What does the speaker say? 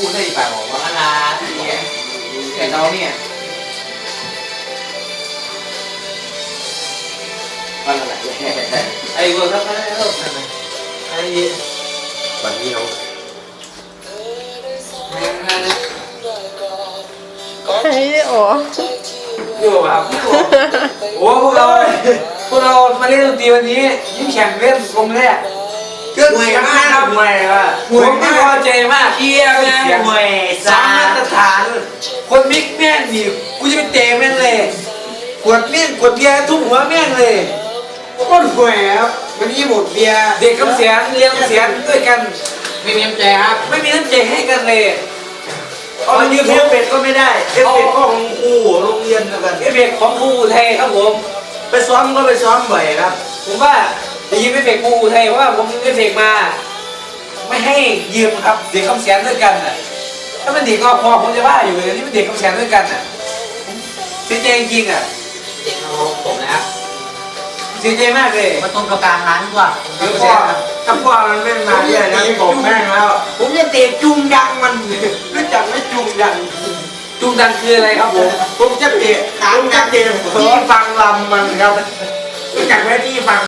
พูดได้ป่าบอกว่าอะไรเนี่ยแต่เราเนี่ยอะไรไอ้เวิร์กครับไอ้วันนี้เขาไอ้โอ้ อยู่ครับโอ้พวกเรามาเล่นดนตรีวันนี้ยิ่งแข่งเล่นวงแรกก็มวยมากครับมวยว่ะผมไม่พอใจมากเกียร์นะมวยสามมาตรฐานคนมิกแม่งนี่กูจะไปเตะแม่งเลยกวดแม่งกวดเบียร์ทุ่มหัวแม่งเลยก้นห่วยครับวันนี้หมดเบียร์เด็กกำเสียงเลี้ยงเสียงด้วยกันไม่มีน้ำใจครับไม่มีน้ำใจให้กันเลยเอาเอฟเฟกต์ก็ไม่ได้เอฟเฟกต์ก็ของครูโรงเรียนกันเอฟเฟกต์ของครูไทยครับผมไปซ้อมก็ไปซ้อมบ่อยครับผมว่าจะยืมเอฟเฟกต์ครูไทยเพราะว่าผมเอฟเฟกต์มาไม่ให้ยืมครับเด็กคำเสียงด้วยกันน่ะถ้ามันเด็กก็พอผมจะว่าอยู่แต่นี่มันเด็กคำเสียงด้วยกันน่ะเสียใจจริงๆอ่ะผมนะเสียใจมากเลยมาตรงกับกลางร้านกว่าถ้าพ่อมันไม่มาเนี่ยนะผมแม่งแล้วผมจะเตะจุงดังมันรู้จักไหมจุงดังจุงดังคืออะไรครับผมจะเตะขาจะเตะที่ฟังลำมันครับรู้จักไหมที่ฟัง